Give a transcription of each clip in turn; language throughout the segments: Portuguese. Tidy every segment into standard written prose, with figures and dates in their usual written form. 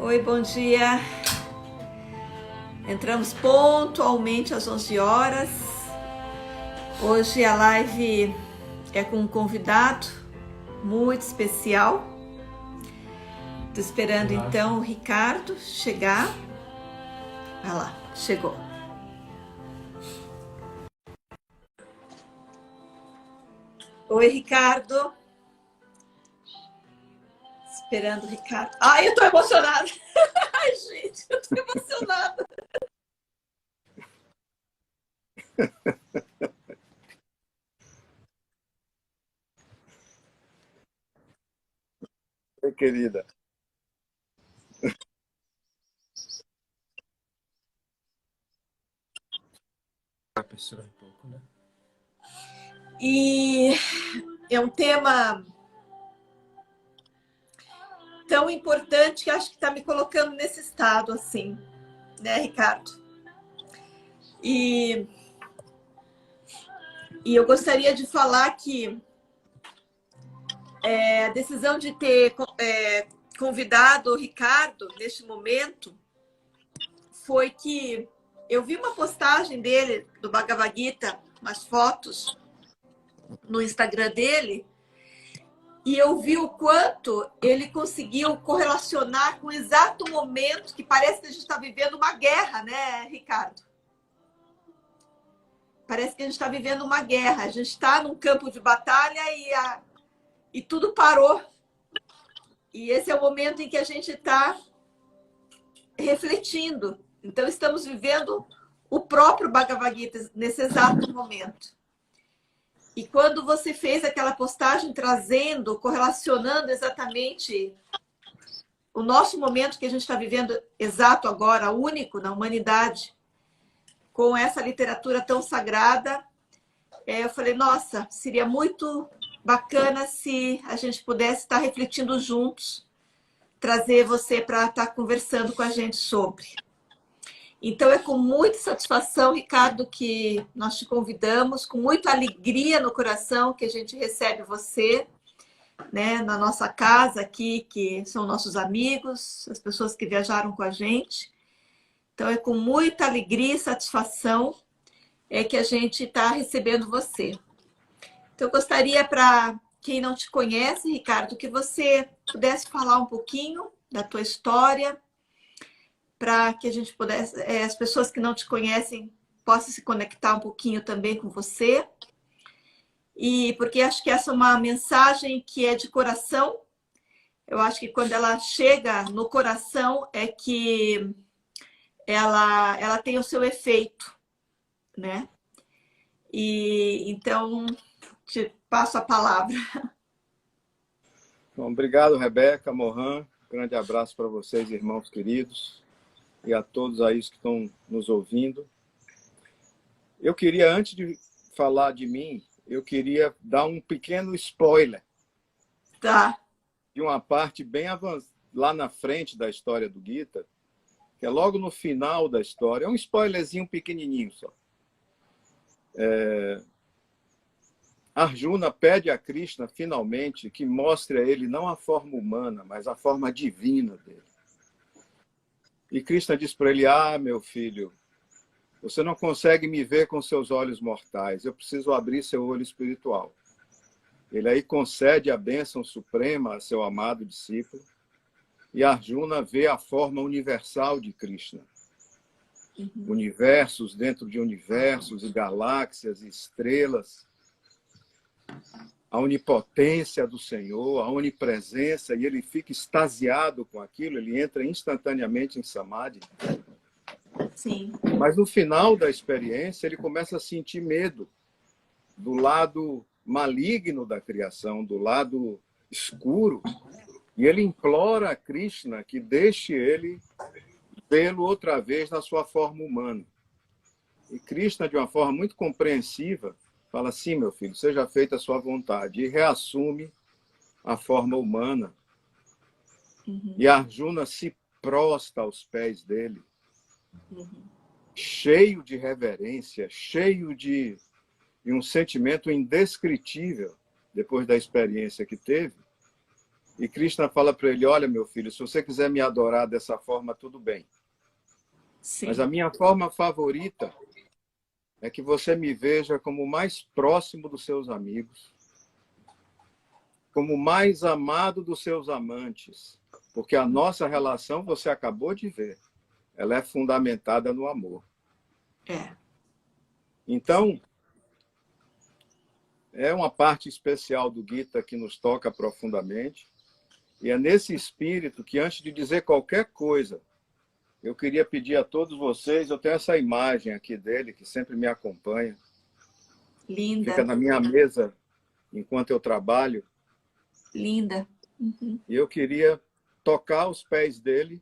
Oi, bom dia. Entramos pontualmente às 11 horas. Hoje a live é com um convidado muito especial. Estou esperando então o Ricardo chegar. Olha lá, chegou. Oi, Ricardo. Esperando o Ricardo. Ai, eu tô emocionada. Ai, gente, eu tô emocionada. Oi, querida. E é um tema tão importante que acho que está me colocando nesse estado assim, né, Ricardo? E eu gostaria de falar que a decisão de ter convidado o Ricardo neste momento foi que eu vi uma postagem dele, do Bhagavad Gita, umas fotos no Instagram dele, e eu vi o quanto ele conseguiu correlacionar com o exato momento que parece que a gente está vivendo uma guerra, né, Ricardo? Parece que a gente está vivendo uma guerra. A gente está num campo de batalha e tudo parou. E esse é o momento em que a gente está refletindo. Então, estamos vivendo o próprio Bhagavad Gita nesse exato momento. E quando você fez aquela postagem trazendo, correlacionando exatamente o nosso momento que a gente está vivendo exato agora, único na humanidade, com essa literatura tão sagrada, eu falei, nossa, seria muito bacana se a gente pudesse estar refletindo juntos, trazer você para estar conversando com a gente sobre. Então, é com muita satisfação, Ricardo, que nós te convidamos, com muita alegria no coração que a gente recebe você, né, na nossa casa aqui, que são nossos amigos, as pessoas que viajaram com a gente. Então, é com muita alegria e satisfação que a gente está recebendo você. Então, eu gostaria, para quem não te conhece, Ricardo, que você pudesse falar um pouquinho da tua história, para que a gente pudesse, as pessoas que não te conhecem possam se conectar um pouquinho também com você. E porque acho que essa é uma mensagem que é de coração. Eu acho que quando ela chega no coração é que ela tem o seu efeito, né? E então te passo a palavra. Bom, obrigado, Rebeca, Mohan. Grande abraço para vocês, irmãos queridos, e a todos aí que estão nos ouvindo. Eu queria, antes de falar de mim, eu queria dar um pequeno spoiler. Tá. De uma parte bem avançada, lá na frente da história do Gita, que é logo no final da história. É um spoilerzinho pequenininho só. Arjuna pede a Krishna, finalmente, que mostre a ele não a forma humana, mas a forma divina dele. E Krishna diz para ele, meu filho, você não consegue me ver com seus olhos mortais, eu preciso abrir seu olho espiritual. Ele aí concede a bênção suprema a seu amado discípulo, e Arjuna vê a forma universal de Krishna. Universos dentro de universos, e galáxias, e estrelas, a onipotência do Senhor, a onipresença, e ele fica extasiado com aquilo, ele entra instantaneamente em samadhi. Sim. Mas no final da experiência, ele começa a sentir medo do lado maligno da criação, do lado escuro, e ele implora a Krishna que deixe ele vê-lo outra vez na sua forma humana. E Krishna, de uma forma muito compreensiva, fala assim, meu filho, seja feita a sua vontade, e reassume a forma humana. E Arjuna se prostra aos pés dele, cheio de reverência, cheio de um sentimento indescritível, depois da experiência que teve. E Krishna fala para ele, olha, meu filho, se você quiser me adorar dessa forma, tudo bem. Sim. Mas a minha forma favorita é que você me veja como o mais próximo dos seus amigos, como o mais amado dos seus amantes, porque a nossa relação, você acabou de ver, ela é fundamentada no amor. É. Então, é uma parte especial do Gita que nos toca profundamente, e é nesse espírito que, antes de dizer qualquer coisa, eu queria pedir a todos vocês, eu tenho essa imagem aqui dele, que sempre me acompanha. Linda. Fica na minha mesa enquanto eu trabalho. Linda. Uhum. E eu queria tocar os pés dele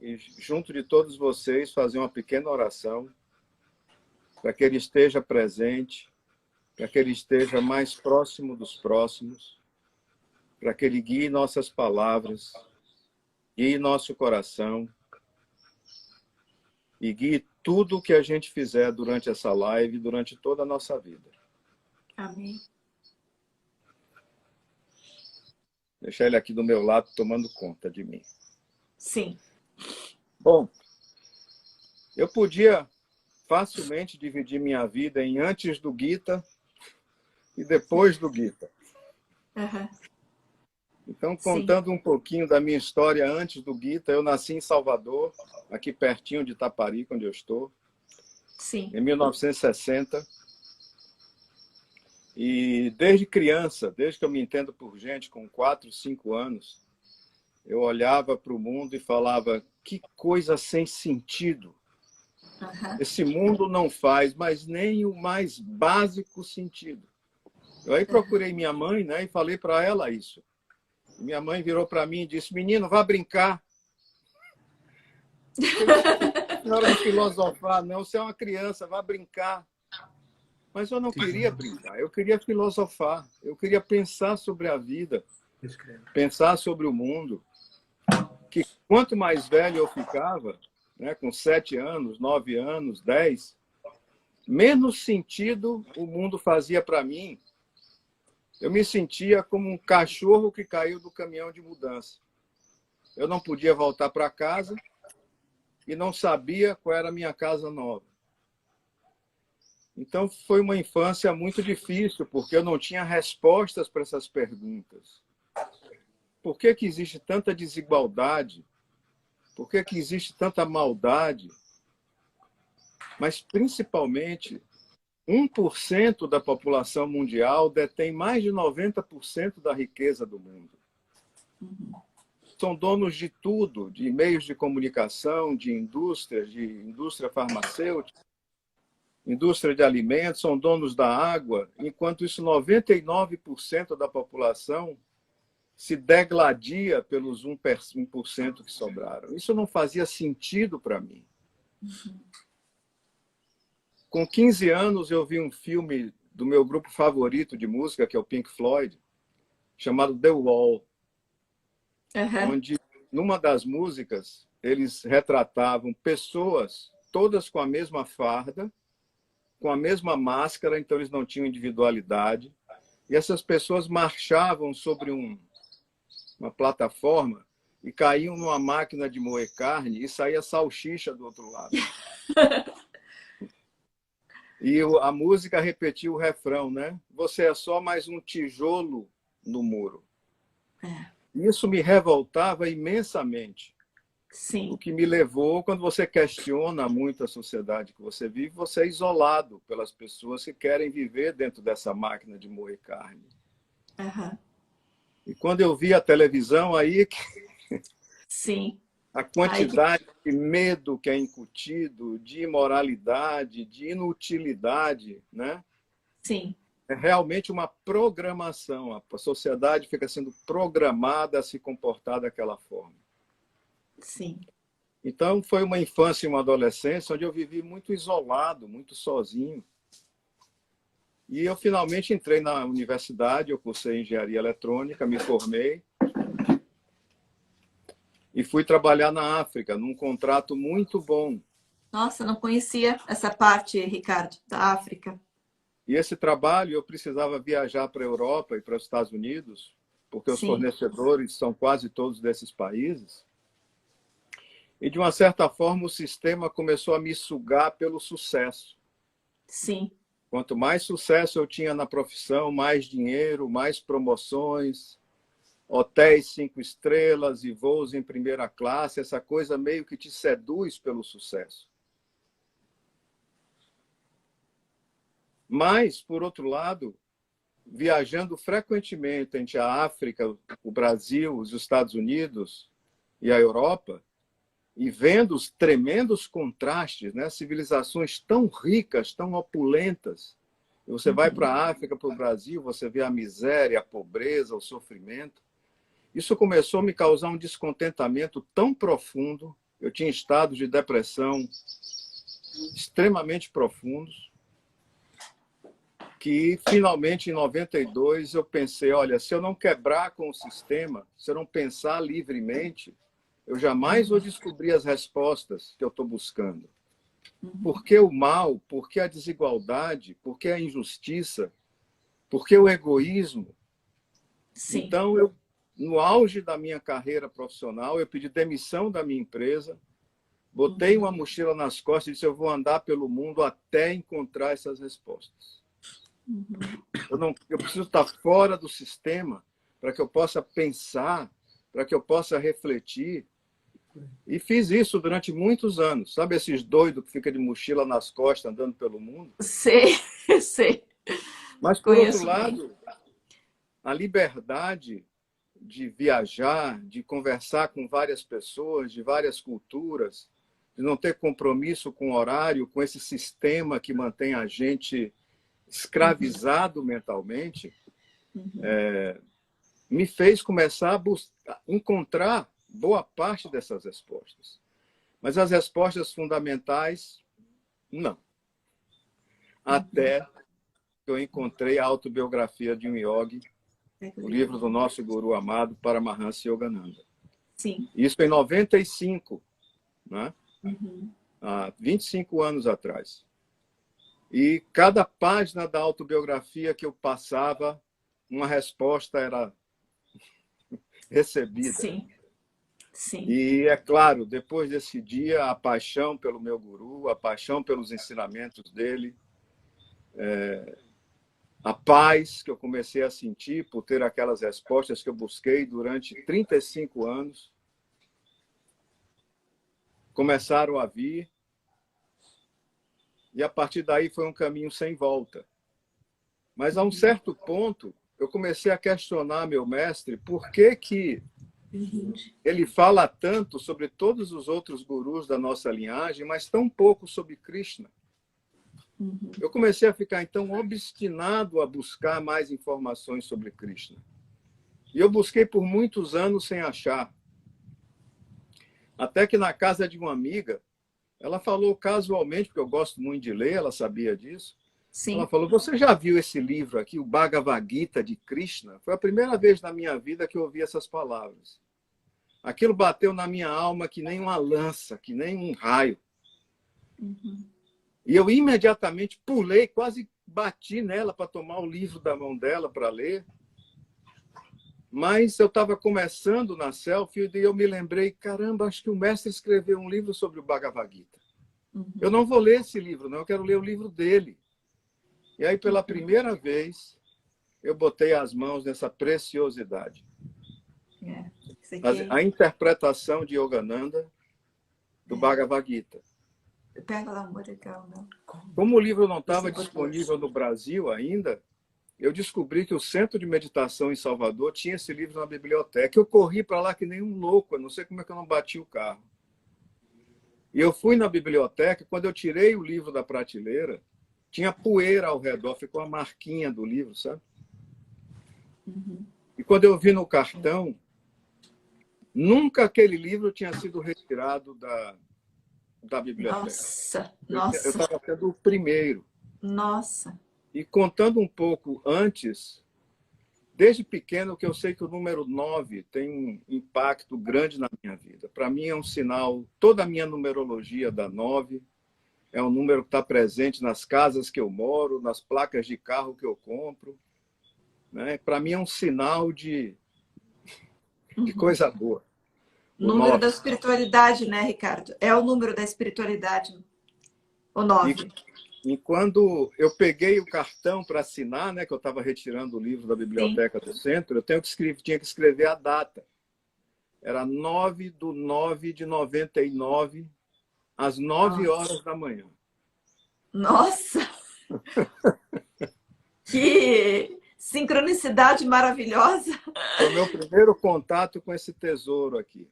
e, junto de todos vocês, fazer uma pequena oração para que ele esteja presente, para que ele esteja mais próximo dos próximos, para que ele guie nossas palavras, guie nosso coração e guie tudo o que a gente fizer durante essa live, durante toda a nossa vida. Amém. Deixar ele aqui do meu lado, tomando conta de mim. Sim. Bom, eu podia facilmente dividir minha vida em antes do Gita e depois do Gita. Uhum. Então, contando um pouquinho da minha história antes do Gita, eu nasci em Salvador, aqui pertinho de Itaparica, onde eu estou, Sim. em 1960. E desde criança, desde que eu me entendo por gente, com 4, 5 anos, eu olhava para o mundo e falava, que coisa sem sentido. Uhum. Esse mundo não faz, mas nem o mais básico sentido. Eu aí procurei minha mãe, né, e falei para ela isso. E minha mãe virou para mim e disse, menino, vá brincar. A senhora não filosofar, não, você é uma criança, vá brincar. Mas eu não queria brincar, eu queria filosofar, eu queria pensar sobre a vida, pensar sobre o mundo. Que quanto mais velho eu ficava, né, com 7 anos, 9 anos, 10, menos sentido o mundo fazia para mim. Eu me sentia como um cachorro que caiu do caminhão de mudança. Eu não podia voltar para casa e não sabia qual era a minha casa nova. Então, foi uma infância muito difícil, porque eu não tinha respostas para essas perguntas. Por que que existe tanta desigualdade? Por que que existe tanta maldade? Mas, principalmente, 1% da população mundial detém mais de 90% da riqueza do mundo. São donos de tudo, de meios de comunicação, de indústria farmacêutica, indústria de alimentos, são donos da água, enquanto isso 99% da população se degladia pelos 1% que sobraram. Isso não fazia sentido para mim. Com 15 anos, eu vi um filme do meu grupo favorito de música, que é o Pink Floyd, chamado The Wall, onde, numa das músicas, eles retratavam pessoas todas com a mesma farda, com a mesma máscara, então eles não tinham individualidade. E essas pessoas marchavam sobre uma plataforma e caíam numa máquina de moer carne e saía salsicha do outro lado. E a música repetia o refrão, né? Você é só mais um tijolo no muro. Isso me revoltava imensamente. Sim. O que me levou, quando você questiona muito a sociedade que você vive, você é isolado pelas pessoas que querem viver dentro dessa máquina de moer carne. E quando eu vi a televisão, aí Sim. a quantidade de medo que é incutido, de imoralidade, de inutilidade, né? Sim. É realmente uma programação. A sociedade fica sendo programada a se comportar daquela forma. Sim. Então, foi uma infância e uma adolescência onde eu vivi muito isolado, muito sozinho. E eu finalmente entrei na universidade, eu cursei engenharia eletrônica, me formei e fui trabalhar na África, num contrato muito bom. Nossa, não conhecia essa parte, Ricardo, da África. E esse trabalho eu precisava viajar para a Europa e para os Estados Unidos porque os Sim. fornecedores são quase todos desses países. E, de uma certa forma, o sistema começou a me sugar pelo sucesso. Sim. Quanto mais sucesso eu tinha na profissão, mais dinheiro, mais promoções, hotéis 5 estrelas e voos em primeira classe, essa coisa meio que te seduz pelo sucesso. Mas, por outro lado, viajando frequentemente entre a África, o Brasil, os Estados Unidos e a Europa, e vendo os tremendos contrastes, né? Civilizações tão ricas, tão opulentas. Você vai para a África, para o Brasil, você vê a miséria, a pobreza, o sofrimento. Isso começou a me causar um descontentamento tão profundo. Eu tinha estados de depressão extremamente profundos, que finalmente, em 92, eu pensei, olha, se eu não quebrar com o sistema, se eu não pensar livremente, eu jamais vou descobrir as respostas que eu estou buscando. Por que o mal? Por que a desigualdade? Por que a injustiça? Por que o egoísmo? Sim. Então, no auge da minha carreira profissional, eu pedi demissão da minha empresa, botei uma mochila nas costas e disse, eu vou andar pelo mundo até encontrar essas respostas. Eu preciso estar fora do sistema para que eu possa pensar, para que eu possa refletir. E fiz isso durante muitos anos. Sabe esses doidos que ficam de mochila nas costas andando pelo mundo? Sei, sei. Mas, por outro Conheço bem. lado, a liberdade de viajar, de conversar com várias pessoas, de várias culturas, de não ter compromisso com o horário, com esse sistema que mantém a gente escravizado mentalmente, me fez começar a encontrar boa parte dessas respostas. Mas as respostas fundamentais, não. Até que eu encontrei a autobiografia de um yogi, o livro do nosso guru amado, Paramahansa Yogananda. Sim. Isso em 95, né? Há 25 anos atrás. E cada página da autobiografia que eu passava, uma resposta era recebida. Sim. Sim. E, é claro, depois desse dia, a paixão pelo meu guru, a paixão pelos ensinamentos dele, a paz que eu comecei a sentir por ter aquelas respostas que eu busquei durante 35 anos, começaram a vir. E, a partir daí, foi um caminho sem volta. Mas, a um certo ponto, eu comecei a questionar meu mestre por que ele fala tanto sobre todos os outros gurus da nossa linhagem, mas tão pouco sobre Krishna. Eu comecei a ficar, então, obstinado a buscar mais informações sobre Krishna. E eu busquei por muitos anos sem achar. Até que na casa de uma amiga, ela falou casualmente, porque eu gosto muito de ler, ela sabia disso. Sim. Ela falou, você já viu esse livro aqui, o Bhagavad Gita de Krishna? Foi a primeira vez na minha vida que eu ouvi essas palavras. Aquilo bateu na minha alma que nem uma lança, que nem um raio. E eu imediatamente pulei, quase bati nela para tomar o livro da mão dela para ler. Mas eu estava começando na selfie e eu me lembrei, caramba, acho que o mestre escreveu um livro sobre o Bhagavad Gita. Eu não vou ler esse livro, não, eu quero ler o livro dele. E aí, pela primeira vez, eu botei as mãos nessa preciosidade. A interpretação de Yogananda do Bhagavad Gita. Pega lá, amor, legal, não? Como o livro não estava disponível no Brasil ainda, eu descobri que o Centro de Meditação em Salvador tinha esse livro na biblioteca. Eu corri para lá que nem um louco, eu não sei como é que eu não bati o carro. E eu fui na biblioteca, quando eu tirei o livro da prateleira, tinha poeira ao redor, ficou a marquinha do livro, sabe? E quando eu vi no cartão, nunca aquele livro tinha sido retirado da biblioteca. Nossa. Eu estava sendo o primeiro. Nossa. E contando um pouco antes, desde pequeno que eu sei que o número 9 tem um impacto grande na minha vida. Para mim é um sinal, toda a minha numerologia da 9 é um número que está presente nas casas que eu moro, nas placas de carro que eu compro. Né? Para mim é um sinal de Que coisa boa. O Número 9. da espiritualidade, né, Ricardo? É o número da espiritualidade, o 9. E quando eu peguei o cartão para assinar, né, que eu estava retirando o livro da Sim. biblioteca do centro, eu tinha que escrever a data. Era 9/9/99, às 9 horas da manhã. Nossa! Que sincronicidade maravilhosa! Foi o meu primeiro contato com esse tesouro aqui.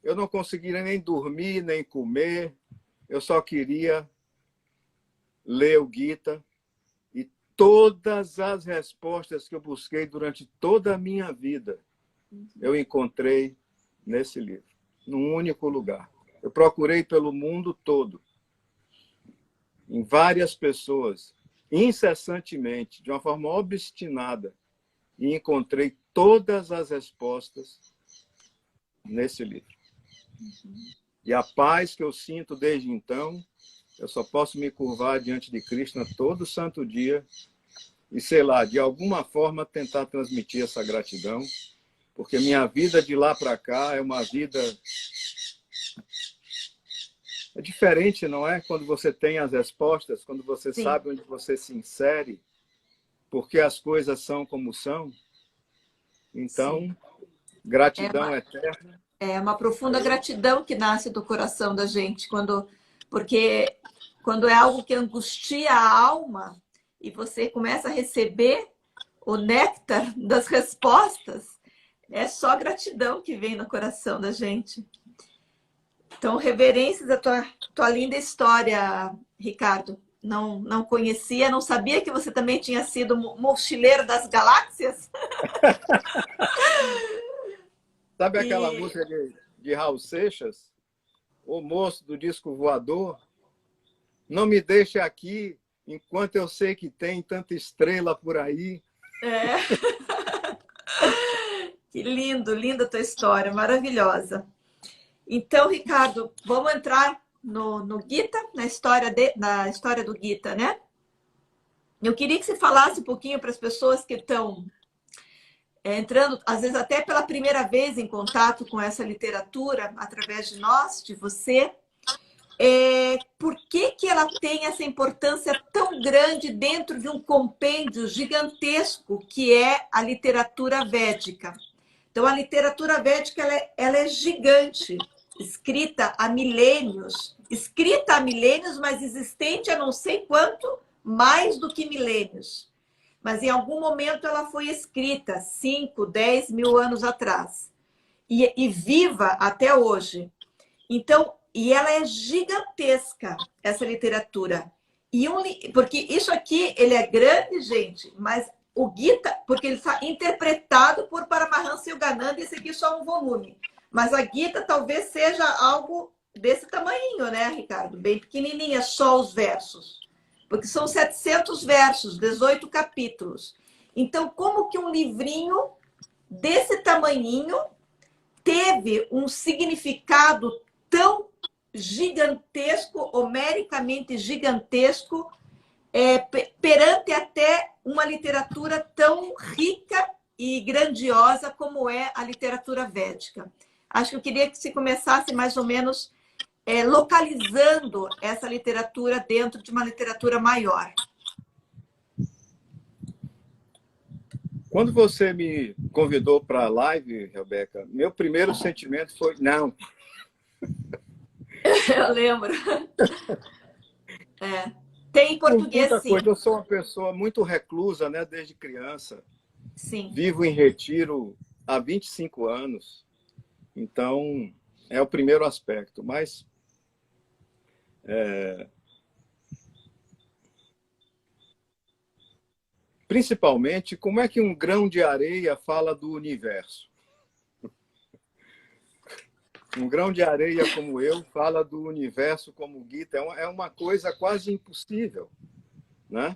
Eu não conseguia nem dormir, nem comer. Eu só queria ler o Gita. E todas as respostas que eu busquei durante toda a minha vida, eu encontrei nesse livro, num único lugar. Eu procurei pelo mundo todo, em várias pessoas, incessantemente, de uma forma obstinada, e encontrei todas as respostas nesse livro. E a paz que eu sinto desde então, eu só posso me curvar diante de Krishna todo santo dia e, sei lá, de alguma forma tentar transmitir essa gratidão, porque minha vida de lá para cá é uma vida... É diferente, não é? Quando você tem as respostas, quando você Sim. sabe onde você se insere, porque as coisas são como são. Então, Sim. gratidão eterna. É uma profunda gratidão que nasce do coração da gente, porque quando é algo que angustia a alma e você começa a receber o néctar das respostas, é só gratidão que vem no coração da gente. Então, reverências à tua linda história, Ricardo. Não conhecia, não sabia que você também tinha sido mochileiro das galáxias. Sabe aquela música de Raul Seixas? O moço do disco voador? Não me deixe aqui enquanto eu sei que tem tanta estrela por aí. É. Que lindo, linda a tua história, maravilhosa. Então, Ricardo, vamos entrar no Gita, na história do Gita, né? Eu queria que você falasse um pouquinho para as pessoas que estão entrando, às vezes até pela primeira vez em contato com essa literatura, através de nós, de você, por que ela tem essa importância tão grande dentro de um compêndio gigantesco que é a literatura védica. Então, a literatura védica ela é gigante, escrita há milênios, mas existente há não sei quanto mais do que milênios. Mas em algum momento ela foi escrita, 5, 10 mil anos atrás, e viva até hoje. Então, e ela é gigantesca, essa literatura. Porque isso aqui, ele é grande, gente, mas o Gita, porque ele está interpretado por Paramahansa Yogananda, esse aqui é só um volume. Mas a Gita talvez seja algo desse tamanhinho, né, Ricardo? Bem pequenininha, só os versos. Porque são 700 versos, 18 capítulos. Então, como que um livrinho desse tamanhinho teve um significado tão gigantesco, homericamente gigantesco, perante até uma literatura tão rica e grandiosa como é a literatura védica? Acho que eu queria que você começasse mais ou menos localizando essa literatura dentro de uma literatura maior. Quando você me convidou para a live, Rebeca, meu primeiro sentimento foi, não. Eu lembro. Tem em português, Muita sim. coisa. Eu sou uma pessoa muito reclusa, né, desde criança. Sim. Vivo em retiro há 25 anos. Então, é o primeiro aspecto. Mas principalmente, como é que um grão de areia fala do universo? Um grão de areia como eu fala do universo como o Gita. É uma coisa quase impossível, né?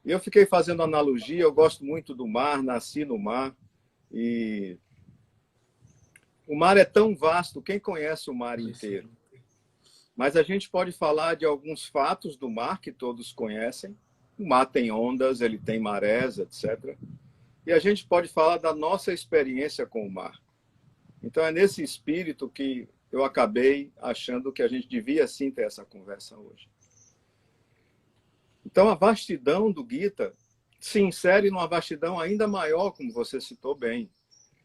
E eu fiquei fazendo analogia. Eu gosto muito do mar, nasci no mar. E o mar é tão vasto, quem conhece o mar inteiro? Mas a gente pode falar de alguns fatos do mar que todos conhecem. O mar tem ondas, ele tem marés, etc. E a gente pode falar da nossa experiência com o mar. Então, é nesse espírito que eu acabei achando que a gente devia sim ter essa conversa hoje. Então, a vastidão do Gita se insere numa vastidão ainda maior, como você citou bem.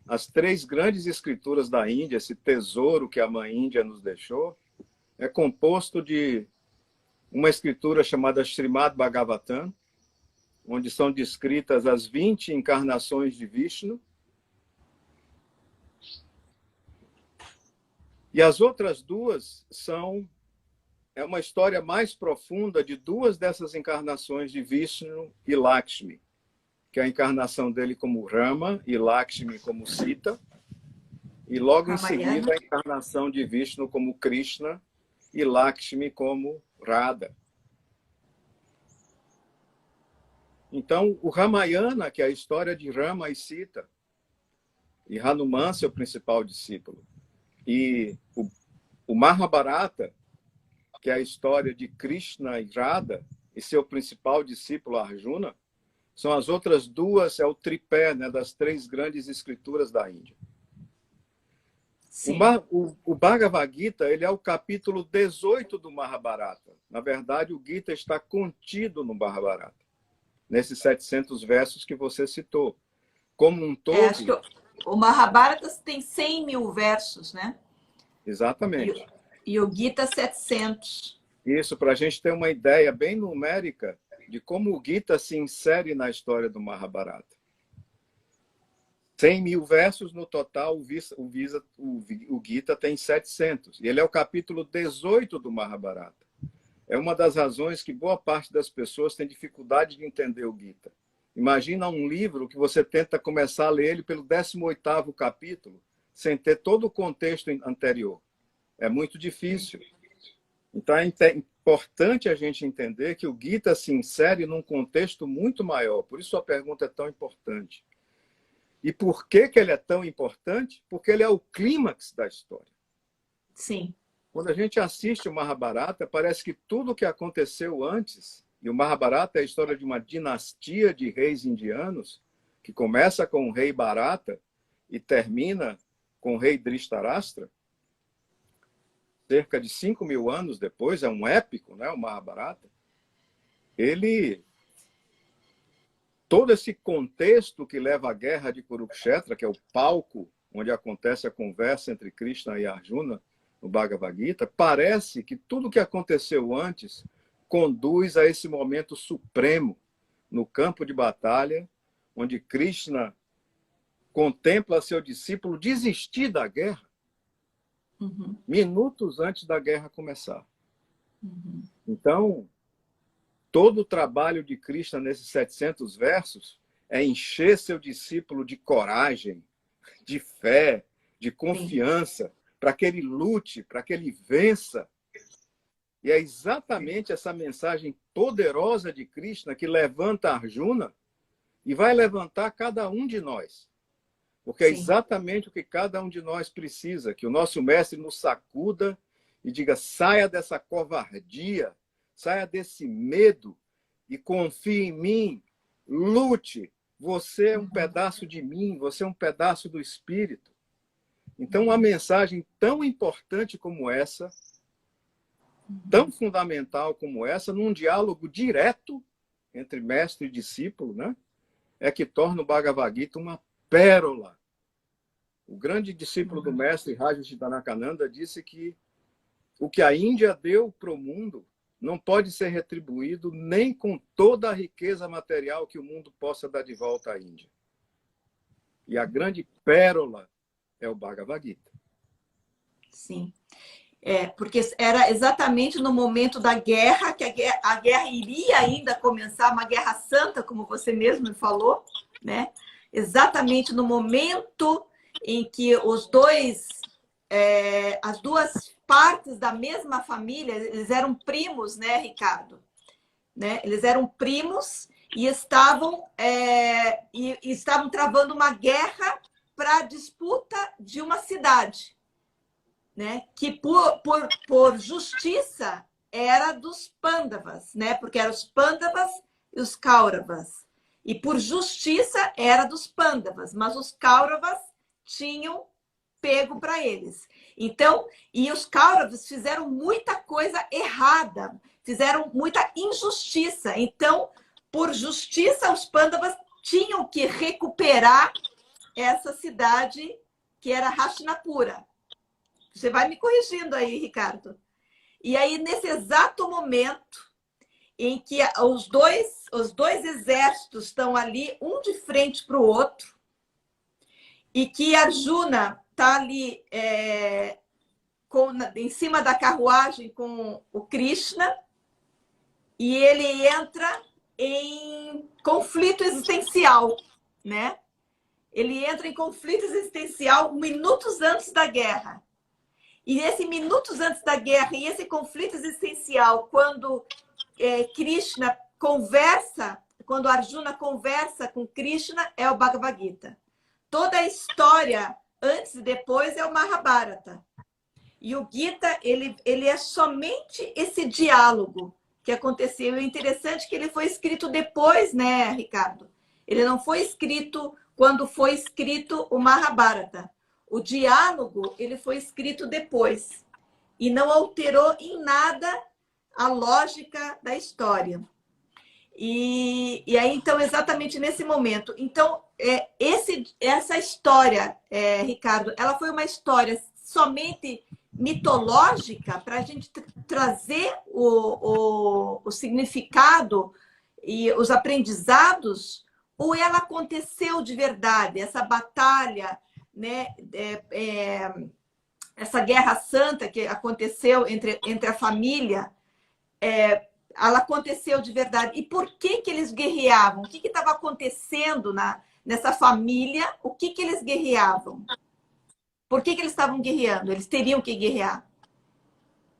As 3 grandes escrituras da Índia, esse tesouro que a Mãe Índia nos deixou, é composto de uma escritura chamada Srimad Bhagavatam, onde são descritas as 20 encarnações de Vishnu. E as outras 2 é uma história mais profunda de 2 dessas encarnações de Vishnu e Lakshmi, que é a encarnação dele como Rama e Lakshmi como Sita, e logo em seguida a encarnação de Vishnu como Krishna e Lakshmi como Radha. Então, o Ramayana, que é a história de Rama e Sita, e Hanuman, seu principal discípulo, e o Mahabharata, que é a história de Krishna e Radha, e seu principal discípulo Arjuna, são as outras 2, é o tripé, né, das 3 grandes escrituras da Índia. O Bhagavad Gita, ele é o capítulo 18 do Mahabharata. Na verdade, o Gita está contido no Mahabharata, nesses 700 versos que você citou. Como um todo... acho que o Mahabharata tem 100 mil versos, né? Exatamente. E o Gita 700. Isso, para a gente ter uma ideia bem numérica de como o Gita se insere na história do Mahabharata. 100 mil versos no total, o Gita tem 700. E ele é o capítulo 18 do Mahabharata. É uma das razões que boa parte das pessoas tem dificuldade de entender o Gita. Imagina um livro que você tenta começar a ler ele pelo 18º capítulo, sem ter todo o contexto anterior. É muito difícil. Então, é importante a gente entender que o Gita se insere num contexto muito maior. Por isso a pergunta é tão importante. E por que ele é tão importante? Porque ele é o clímax da história. Sim. Quando a gente assiste o Mahabharata, parece que tudo o que aconteceu antes, e o Mahabharata é a história de uma dinastia de reis indianos, que começa com o rei Bharata e termina com o rei Dhritarashtra, cerca de 5 mil anos depois, é um épico, né, o Mahabharata. Todo esse contexto que leva à guerra de Kurukshetra, que é o palco onde acontece a conversa entre Krishna e Arjuna, no Bhagavad Gita, parece que tudo o que aconteceu antes conduz a esse momento supremo no campo de batalha, onde Krishna contempla seu discípulo desistir da guerra, minutos antes da guerra começar. Então, todo o trabalho de Krishna nesses 700 versos é encher seu discípulo de coragem, de fé, de confiança, para que ele lute, para que ele vença. E é exatamente essa mensagem poderosa de Krishna que levanta Arjuna e vai levantar cada um de nós. Porque é exatamente o que cada um de nós precisa, que o nosso mestre nos sacuda e diga, saia dessa covardia, saia desse medo e confie em mim, lute, você é um pedaço de mim, você é um pedaço do Espírito. Então, uma mensagem tão importante como essa, tão fundamental como essa, num diálogo direto entre mestre e discípulo, né, é que torna o Bhagavad Gita uma pérola. O grande discípulo do mestre, Raja Chitanakananda, disse que o que a Índia deu para o mundo não pode ser retribuído nem com toda a riqueza material que o mundo possa dar de volta à Índia. E a grande pérola é o Bhagavad Gita. Sim. Porque era exatamente no momento da guerra, que a guerra iria ainda começar, uma guerra santa, como você mesmo falou, né? Exatamente no momento em que as duas partes da mesma família, eles eram primos, né, Ricardo? Né? Eles eram primos e estavam travando uma guerra para a disputa de uma cidade, né? Que por justiça era dos Pandavas, né? Porque eram os Pandavas e os Kauravas. E por justiça era dos Pandavas, mas os Kauravas tinham pego para eles. Então, e os Kauravas fizeram muita coisa errada, fizeram muita injustiça. Então, por justiça, os Pandavas tinham que recuperar essa cidade que era Hastinapura. Você vai me corrigindo aí, Ricardo. E aí, nesse exato momento em que os dois exércitos estão ali, um de frente para o outro, e que Arjuna está ali em cima da carruagem com o Krishna, e ele entra em conflito existencial, né? Ele entra em conflito existencial minutos antes da guerra. E esse minutos antes da guerra e esse conflito existencial, quando Krishna conversa, quando Arjuna conversa com Krishna, é o Bhagavad Gita. Toda a história antes e depois é o Mahabharata. E o Gita, ele é somente esse diálogo que aconteceu. É interessante que ele foi escrito depois, né, Ricardo? Ele não foi escrito quando foi escrito o Mahabharata. O diálogo, ele foi escrito depois. E não alterou em nada a lógica da história. E aí, então, exatamente nesse momento. Então, essa história, Ricardo, ela foi uma história somente mitológica para a gente trazer o significado e os aprendizados, ou ela aconteceu de verdade, essa batalha, né, essa guerra santa que aconteceu entre a família, ela aconteceu de verdade. E por que eles guerreavam? O que estava acontecendo nessa família? O que eles guerreavam? Por que eles estavam guerreando? Eles teriam que guerrear.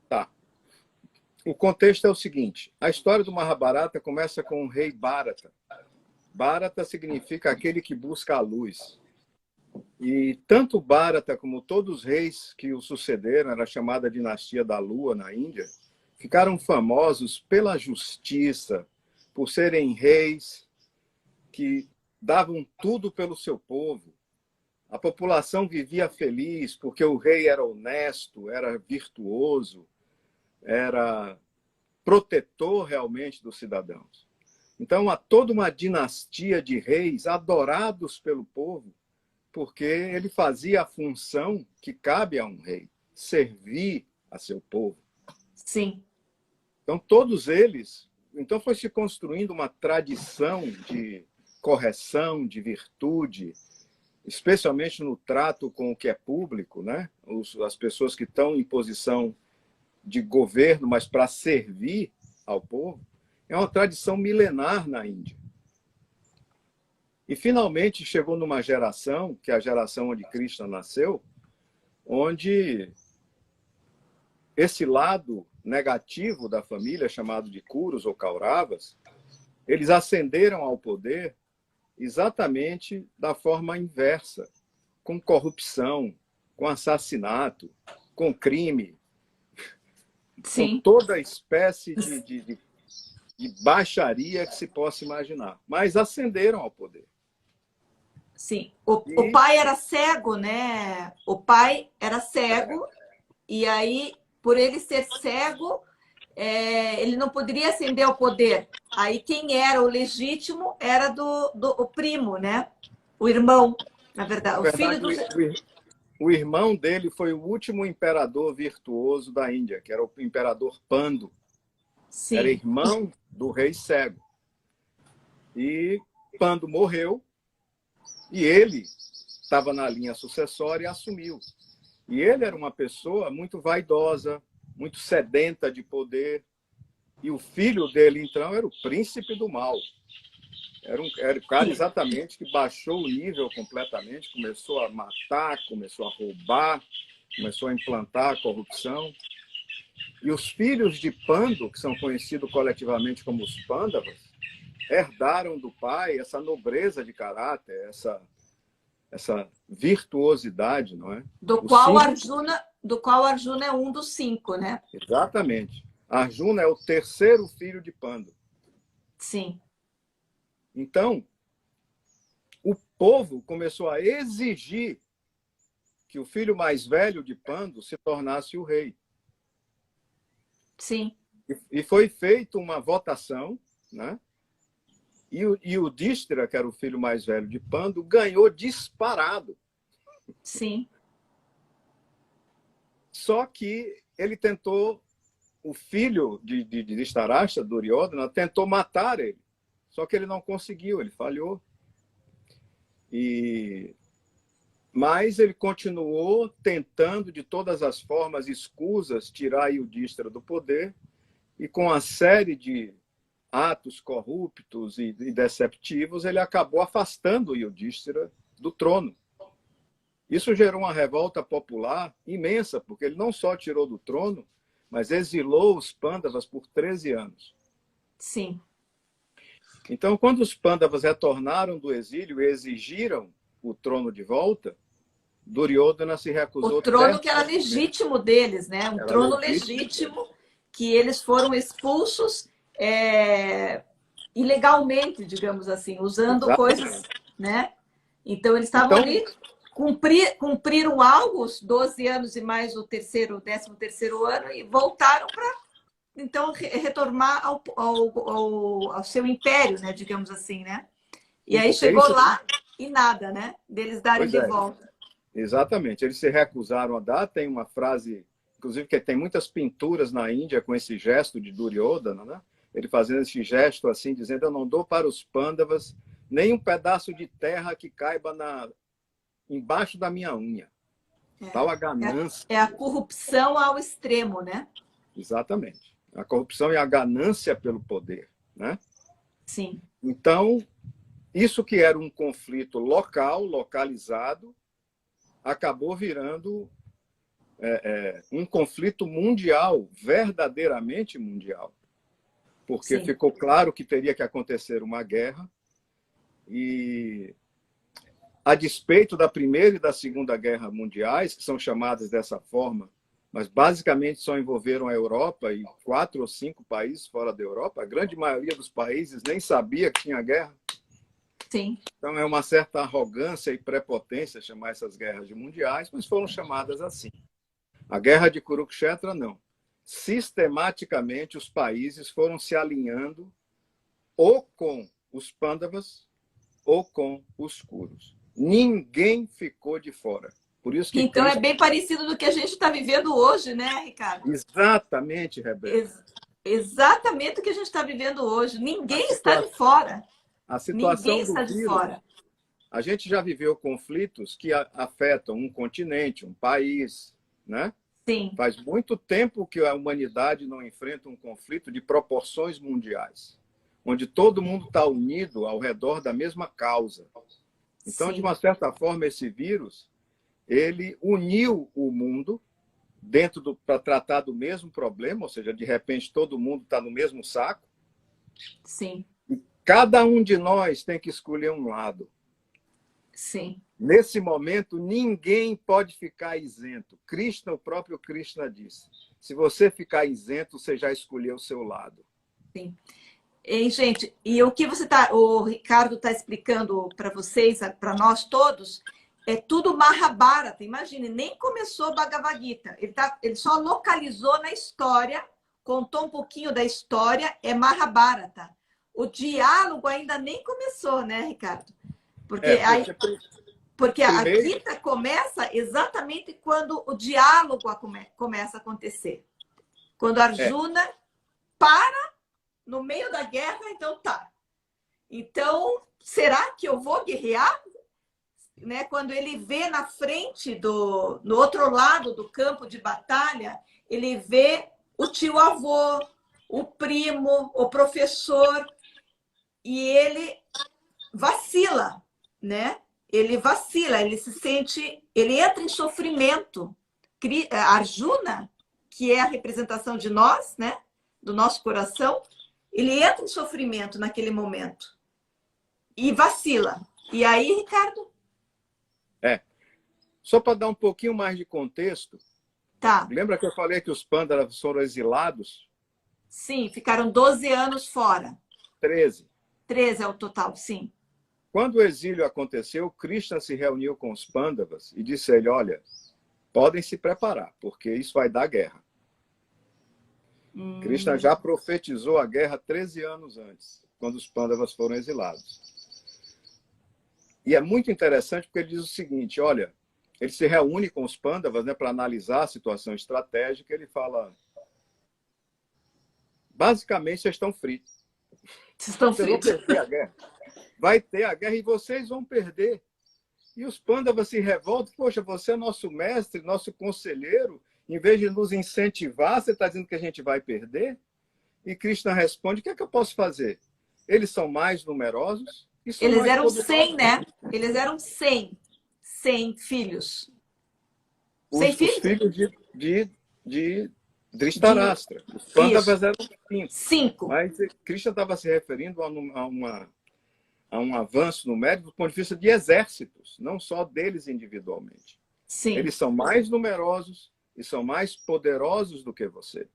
Tá. O contexto é o seguinte. A história do Mahabharata começa com o rei Bharata. Bharata significa aquele que busca a luz. E tanto Bharata como todos os reis que o sucederam, era chamada dinastia da Lua na Índia, ficaram famosos pela justiça, por serem reis que davam tudo pelo seu povo. A população vivia feliz porque o rei era honesto, era virtuoso, era protetor realmente dos cidadãos. Então, há toda uma dinastia de reis adorados pelo povo, porque ele fazia a função que cabe a um rei, servir a seu povo. Sim. Então, todos eles... Então, foi se construindo uma tradição de correção, de virtude, especialmente no trato com o que é público, né? As pessoas que estão em posição de governo, mas para servir ao povo. É uma tradição milenar na Índia. E, finalmente, chegou numa geração, que é a geração onde Krishna nasceu, onde esse lado negativo da família, chamado de Kurus ou Kauravas, eles ascenderam ao poder exatamente da forma inversa, com corrupção, com assassinato, com crime, Sim. com toda espécie de baixaria que se possa imaginar. Mas ascenderam ao poder. Sim. O pai era cego, né? O pai era cego, e aí, por ele ser cego, ele não poderia ascender ao poder. Aí quem era o legítimo era o primo, né? O irmão, na verdade. Na verdade, o irmão dele foi o último imperador virtuoso da Índia, que era o imperador Pandu. Sim. Era irmão do rei cego. E Pandu morreu, e ele estava na linha sucessória e assumiu. E ele era uma pessoa muito vaidosa, muito sedenta de poder. E o filho dele, então, era o príncipe do mal. Era o cara exatamente que baixou o nível completamente, começou a matar, começou a roubar, começou a implantar a corrupção. E os filhos de Pandu, que são conhecidos coletivamente como os Pandavas, herdaram do pai essa nobreza de caráter, essa virtuosidade, não é? Do qual Arjuna é um dos 5, né? Exatamente. Arjuna é o terceiro filho de Pandu. Sim. Então, o povo começou a exigir que o filho mais velho de Pando se tornasse o rei. Sim. E foi feita uma votação, né? E o Yudhishthira, que era o filho mais velho de Pando, ganhou disparado. Sim. Só que ele tentou, o filho de Dhritarashtra, Duryodhana, tentou matar ele. Só que ele não conseguiu, ele falhou. Mas ele continuou tentando, de todas as formas escusas, tirar Yudhishthira do poder, e com uma série de atos corruptos e deceptivos, ele acabou afastando Yudhishthira do trono. Isso gerou uma revolta popular imensa, porque ele não só tirou do trono, mas exilou os Pândavas por 13 anos. Sim. Então, quando os Pândavas retornaram do exílio e exigiram o trono de volta, Duryodhana se recusou. O trono que era legítimo deles, né? Um trono legítimo que eles foram expulsos ilegalmente, digamos assim, usando coisas, né? Então, eles estavam ali, cumpriram algo, os 12 anos e mais o 13º ano, e voltaram para, então, retornar ao seu império, né? Digamos assim, né? E aí chegou lá e nada, né? Deles darem de volta. Exatamente. Eles se recusaram a dar. Tem uma frase, inclusive, que tem muitas pinturas na Índia com esse gesto de Duryodhana, né? Ele fazendo esse gesto assim, dizendo: eu não dou para os Pândavas nem um pedaço de terra que caiba embaixo da minha unha. Tal a ganância. É a corrupção ao extremo, né? Exatamente. A corrupção e a ganância pelo poder, né? Sim. Então, isso que era um conflito local, localizado, acabou virando um conflito mundial, verdadeiramente mundial. Porque ficou claro que teria que acontecer uma guerra, e a despeito da Primeira e da Segunda Guerra Mundiais, que são chamadas dessa forma, mas basicamente só envolveram a Europa e 4 ou 5 países fora da Europa, a grande maioria dos países nem sabia que tinha guerra. Sim. Então é uma certa arrogância e prepotência chamar essas guerras de mundiais, mas foram chamadas assim. A Guerra de Kurukshetra, não. Sistematicamente, os países foram se alinhando ou com os Pândavas ou com os Kurus. Ninguém ficou de fora. Por isso que então, é bem parecido do que a gente está vivendo hoje, né, Ricardo? Exatamente, Rebeca. Exatamente o que a gente está vivendo hoje. Ninguém está de fora. A situação Ninguém está de fora. A gente já viveu conflitos que afetam um continente, um país, né? Sim. Faz muito tempo que a humanidade não enfrenta um conflito de proporções mundiais, onde todo mundo está unido ao redor da mesma causa. Então, Sim. de uma certa forma, esse vírus, ele uniu o mundo para tratar do mesmo problema, ou seja, de repente todo mundo está no mesmo saco. Sim. E cada um de nós tem que escolher um lado. Sim. Nesse momento, ninguém pode ficar isento. O próprio Krishna disse: se você ficar isento, você já escolheu o seu lado. Sim. E, gente, e o que o Ricardo está explicando para vocês, para nós todos, é tudo Mahabharata. Imagine, nem começou Bhagavad Gita. Ele só localizou na história, contou um pouquinho da história, é Mahabharata. O diálogo ainda nem começou, né, Ricardo? Porque a Gita começa exatamente quando o diálogo começa a acontecer. Quando Arjuna para no meio da guerra, então tá. Então, será que eu vou guerrear? Né? Quando ele vê na frente, no outro lado do campo de batalha, ele vê o tio-avô, o primo, o professor, e ele vacila, né? Ele vacila, ele se sente, ele entra em sofrimento. Arjuna, que é a representação de nós, né? Do nosso coração, ele entra em sofrimento naquele momento e vacila. E aí, Ricardo? Só para dar um pouquinho mais de contexto, tá. Lembra que eu falei que os Pândavas foram exilados? Sim, ficaram 12 anos fora. 13. 13 é o total, sim. quando o exílio aconteceu, Krishna se reuniu com os Pandavas e disse a ele, olha, podem se preparar, porque isso vai dar guerra. Krishna já profetizou a guerra 13 anos antes, quando os Pandavas foram exilados. E é muito interessante porque ele diz o seguinte, olha, ele se reúne com os Pandavas, né, para analisar a situação estratégica, ele fala, basicamente, vocês estão fritos. Vocês estão Vocês vão fritos. perder a guerra. Vai ter a guerra e vocês vão perder. E os Pandavas se revoltam, poxa, você é nosso mestre, nosso conselheiro, em vez de nos incentivar, você está dizendo que a gente vai perder? E Krishna responde, o que é que eu posso fazer? Eles são mais numerosos? E são Eles mais eram poderosos. 100, né? Eles eram 100. 100 filhos. 100 Os filhos? filhos de Dhritarashtra. Os Pandavas eram 5. 5. Mas Krishna estava se referindo a um avanço numérico do ponto de vista de exércitos, não só deles individualmente. Sim. Eles são mais numerosos e são mais poderosos do que você.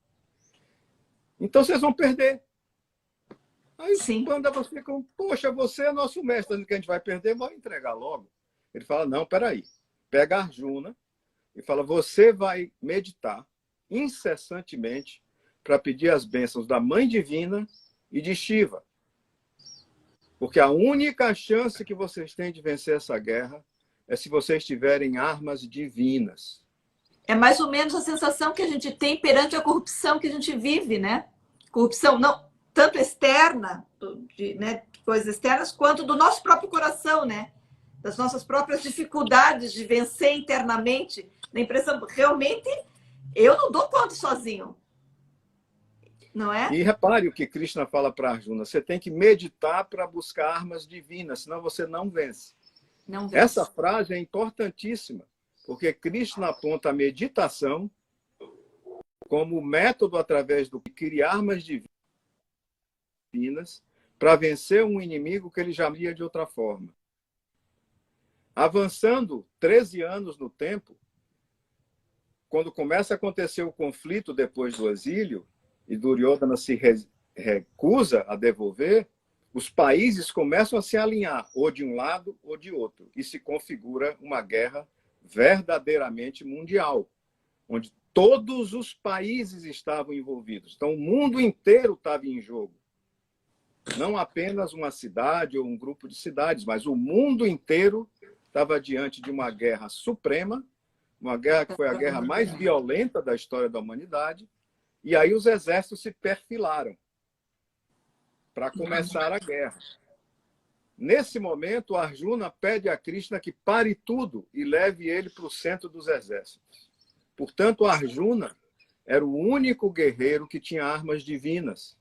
Então vocês vão perder. Aí os Pandavas ficam, poxa, você é nosso mestre, dizendo que a gente vai perder, vamos entregar logo. Ele fala, não, peraí. Pega Arjuna e fala, você vai meditar incessantemente para pedir as bênçãos da Mãe Divina e de Shiva. Porque a única chance que vocês têm de vencer essa guerra é se vocês tiverem armas divinas. É mais ou menos a sensação que a gente tem perante a corrupção que a gente vive, né? Corrupção não tanto externa, né, coisas externas, quanto do nosso próprio coração, né? Das nossas próprias dificuldades de vencer internamente. A impressão, realmente, eu não dou conta sozinho. Não é? E repare o que Krishna fala para Arjuna. Você tem que meditar para buscar armas divinas, senão você não vence. Não vence. Essa frase é importantíssima, porque Krishna aponta a meditação como método através do que cria armas divinas para vencer um inimigo que ele já via de outra forma. Avançando 13 anos no tempo, quando começa a acontecer o conflito depois do exílio, e Duryodhana se recusa a devolver, os países começam a se alinhar, ou de um lado ou de outro, e se configura uma guerra verdadeiramente mundial, onde todos os países estavam envolvidos. Então, o mundo inteiro estava em jogo. Não apenas uma cidade ou um grupo de cidades, mas o mundo inteiro estava diante de uma guerra suprema, uma guerra que foi a guerra mais violenta da história da humanidade, e aí os exércitos se perfilaram para começar a guerra. Nesse momento, Arjuna pede a Krishna que pare tudo e leve ele para o centro dos exércitos. Portanto, Arjuna era o único guerreiro que tinha armas divinas.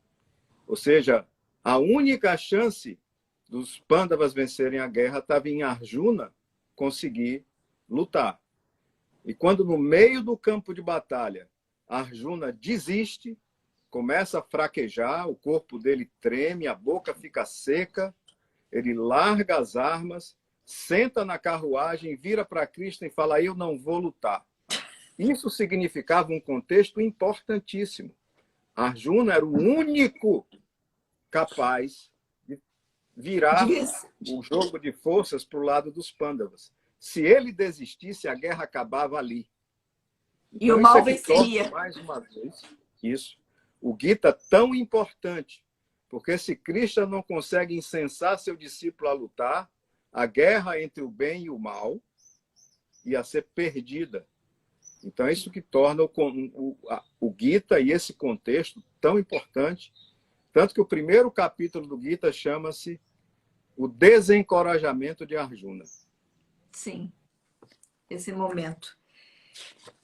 Ou seja, a única chance dos Pandavas vencerem a guerra estava em Arjuna conseguir lutar. E quando no meio do campo de batalha, Arjuna desiste, começa a fraquejar, o corpo dele treme, a boca fica seca, ele larga as armas, senta na carruagem, vira para Krishna e fala, eu não vou lutar. Isso significava um contexto importantíssimo. Arjuna era o único capaz de virar o jogo de forças para o lado dos Pandavas. Se ele desistisse, a guerra acabava ali. E o mal venceria. Mais uma vez, isso. O Gita tão importante, porque se Krishna não consegue incensar seu discípulo a lutar, a guerra entre o bem e o mal ia ser perdida. Então, é isso que torna o Gita e esse contexto tão importante. Tanto que o primeiro capítulo do Gita chama-se O Desencorajamento de Arjuna. Sim, esse momento.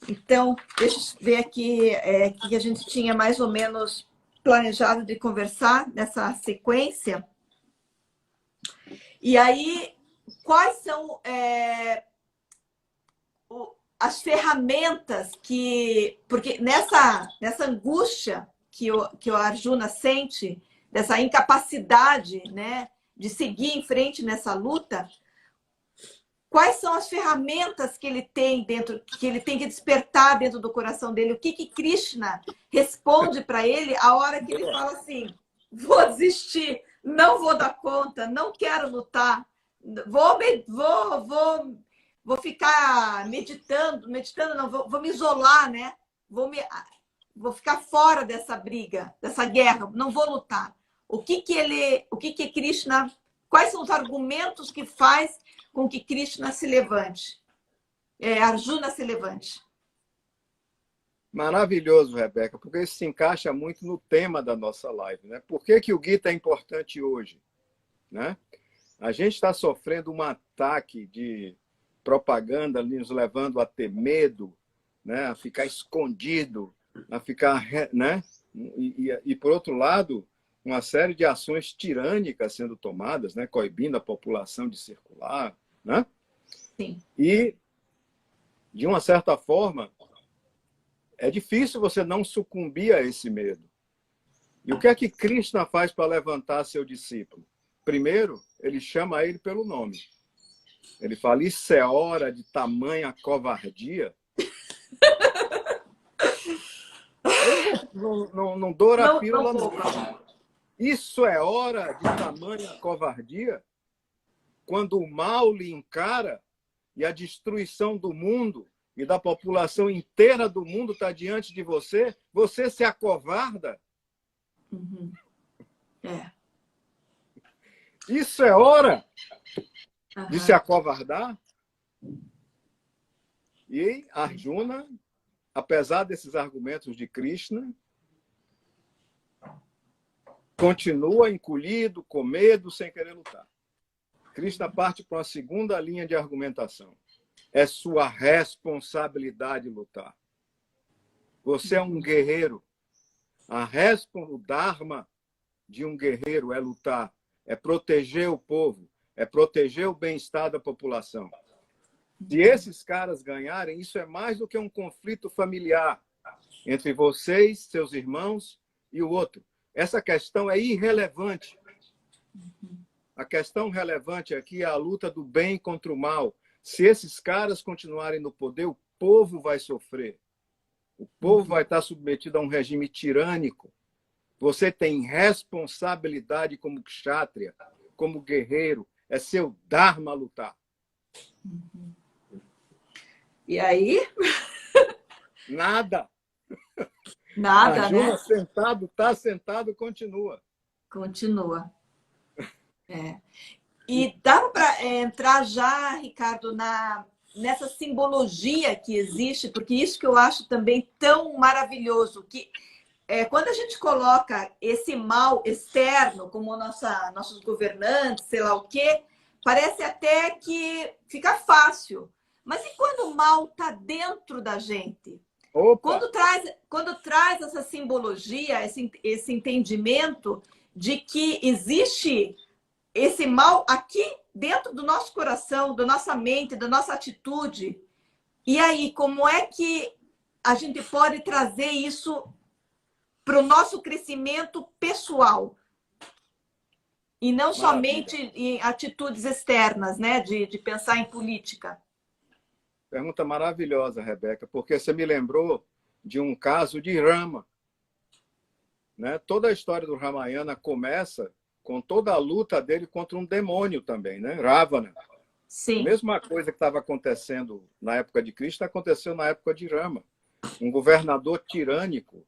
Então, deixa eu ver aqui que a gente tinha mais ou menos planejado de conversar nessa sequência. E aí, quais são as ferramentas que... Porque nessa angústia que o Arjuna sente, dessa incapacidade, né, de seguir em frente nessa luta, quais são as ferramentas que ele tem dentro, que ele tem que despertar dentro do coração dele? O que Krishna responde para ele a hora que ele fala assim, vou desistir, não vou dar conta, não quero lutar, vou ficar meditando não, vou me isolar, né? Vou ficar fora dessa briga, dessa guerra, não vou lutar. O que Krishna, quais são os argumentos que faz com que Krishna se levante? Arjuna se levante. Maravilhoso, Rebeca, porque isso se encaixa muito no tema da nossa live, né? Por que que o Gita é importante hoje, né? A gente está sofrendo um ataque de propaganda nos levando a ter medo, né? A ficar escondido, a ficar, né? E por outro lado, uma série de ações tirânicas sendo tomadas, né? Coibindo a população de circular, né? Sim. E, de uma certa forma, é difícil você não sucumbir a esse medo. E o que é que Krishna faz para levantar seu discípulo? Primeiro, ele chama ele pelo nome. Ele fala, isso é hora de tamanha covardia. Eu não dou a pílula, não. Isso é hora de tamanha covardia? Quando o mal lhe encara e a destruição do mundo e da população inteira do mundo está diante de você, você se acovarda? Uhum. Isso é hora de se acovardar? E Arjuna, apesar desses argumentos de Krishna, continua encolhido, com medo, sem querer lutar. Krishna parte para uma segunda linha de argumentação. É sua responsabilidade lutar. Você é um guerreiro. O Dharma de um guerreiro é lutar, é proteger o povo, é proteger o bem-estar da população. Se esses caras ganharem, isso é mais do que um conflito familiar entre vocês, seus irmãos e o outro. Essa questão é irrelevante. A questão relevante aqui é a luta do bem contra o mal. Se esses caras continuarem no poder, o povo vai sofrer. O povo vai estar submetido a um regime tirânico. Você tem responsabilidade como kshatriya, como guerreiro. É seu dharma lutar. E aí? Nada. Nada, Arjuna, né? sentado, está sentado, continua. Continua. E dá para entrar já, Ricardo, nessa simbologia que existe, porque isso que eu acho também tão maravilhoso, que quando a gente coloca esse mal externo, como nossos governantes, sei lá o quê, parece até que fica fácil. Mas e quando o mal está dentro da gente? Opa. Quando traz essa simbologia, esse entendimento de que existe esse mal aqui dentro do nosso coração, da nossa mente, da nossa atitude. E aí, como é que a gente pode trazer isso para o nosso crescimento pessoal? E não somente em atitudes externas, né? De pensar em política. Pergunta maravilhosa, Rebeca, porque você me lembrou de um caso de Rama. Né? Toda a história do Ramayana começa com toda a luta dele contra um demônio também, né? Ravana. Sim. A mesma coisa que estava acontecendo na época de Cristo aconteceu na época de Rama. Um governador tirânico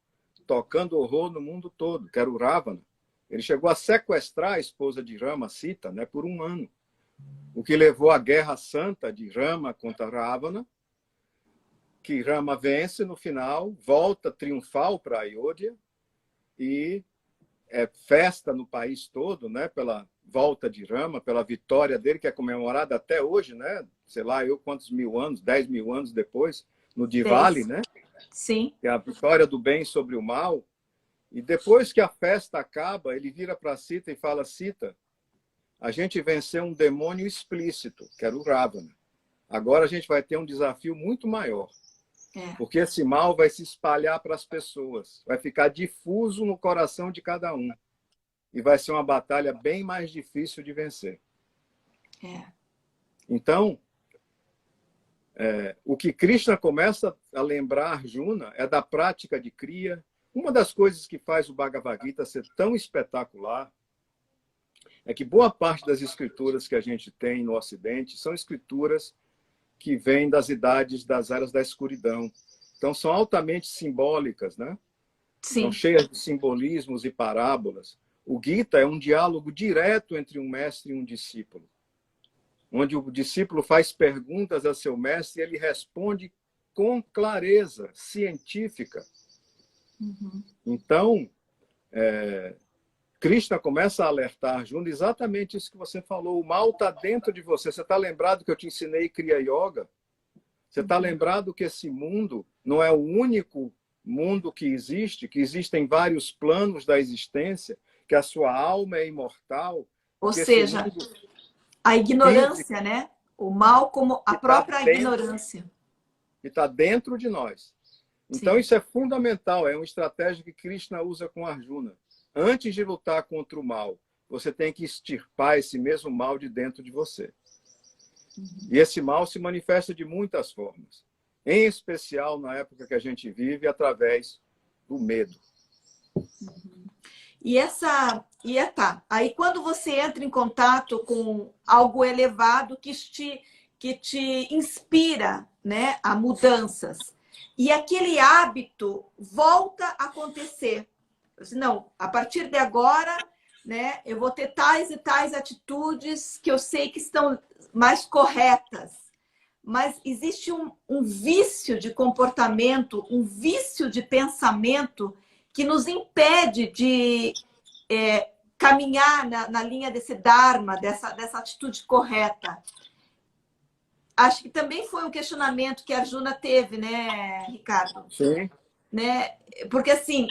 tocando horror no mundo todo, que era o Ravana. Ele chegou a sequestrar a esposa de Rama, Sita, né, por 1 ano. O que levou à guerra santa de Rama contra Ravana, que Rama vence no final, volta triunfal para Ayodhya e festa no país todo, né, pela volta de Rama, pela vitória dele, que é comemorada até hoje, né? Sei lá, quantos mil anos, 10 mil anos depois, no Diwali, né? Sim. Que é a vitória do bem sobre o mal. E depois que a festa acaba, ele vira para Sita e fala: Sita, a gente venceu um demônio explícito, que era o Ravana. Agora a gente vai ter um desafio muito maior. Porque esse mal vai se espalhar para as pessoas, vai ficar difuso no coração de cada um. E vai ser uma batalha bem mais difícil de vencer. Então, o que Krishna começa a lembrar Arjuna é da prática de Kriya. Uma das coisas que faz o Bhagavad Gita ser tão espetacular é que boa parte das escrituras que a gente tem no Ocidente são escrituras que vêm das idades, das eras da escuridão. Então, são altamente simbólicas, né? São Sim. cheias de simbolismos e parábolas. O Gita é um diálogo direto entre um mestre e um discípulo, onde o discípulo faz perguntas a seu mestre e ele responde com clareza científica. Então, Krishna começa a alertar Arjuna exatamente isso que você falou. O mal está dentro de você. Você está lembrado que eu te ensinei Kriya Yoga? Você está lembrado que esse mundo não é o único mundo que existe, que existem vários planos da existência, que a sua alma é imortal? Ou seja, a ignorância, né? O mal como a própria ignorância. Que está dentro de nós. Então, isso é fundamental. É uma estratégia que Krishna usa com Arjuna. Antes de lutar contra o mal, você tem que extirpar esse mesmo mal de dentro de você. E esse mal se manifesta de muitas formas. Em especial na época que a gente vive, através do medo. Aí quando você entra em contato com algo elevado que te inspira, né, a mudanças, e aquele hábito volta a acontecer. Não, a partir de agora, né, eu vou ter tais e tais atitudes que eu sei que estão mais corretas. Mas existe um vício de comportamento, um vício de pensamento que nos impede de caminhar na linha desse Dharma, dessa atitude correta. Acho que também foi um questionamento que a Arjuna teve, né, Ricardo? Sim. Né? Porque, assim,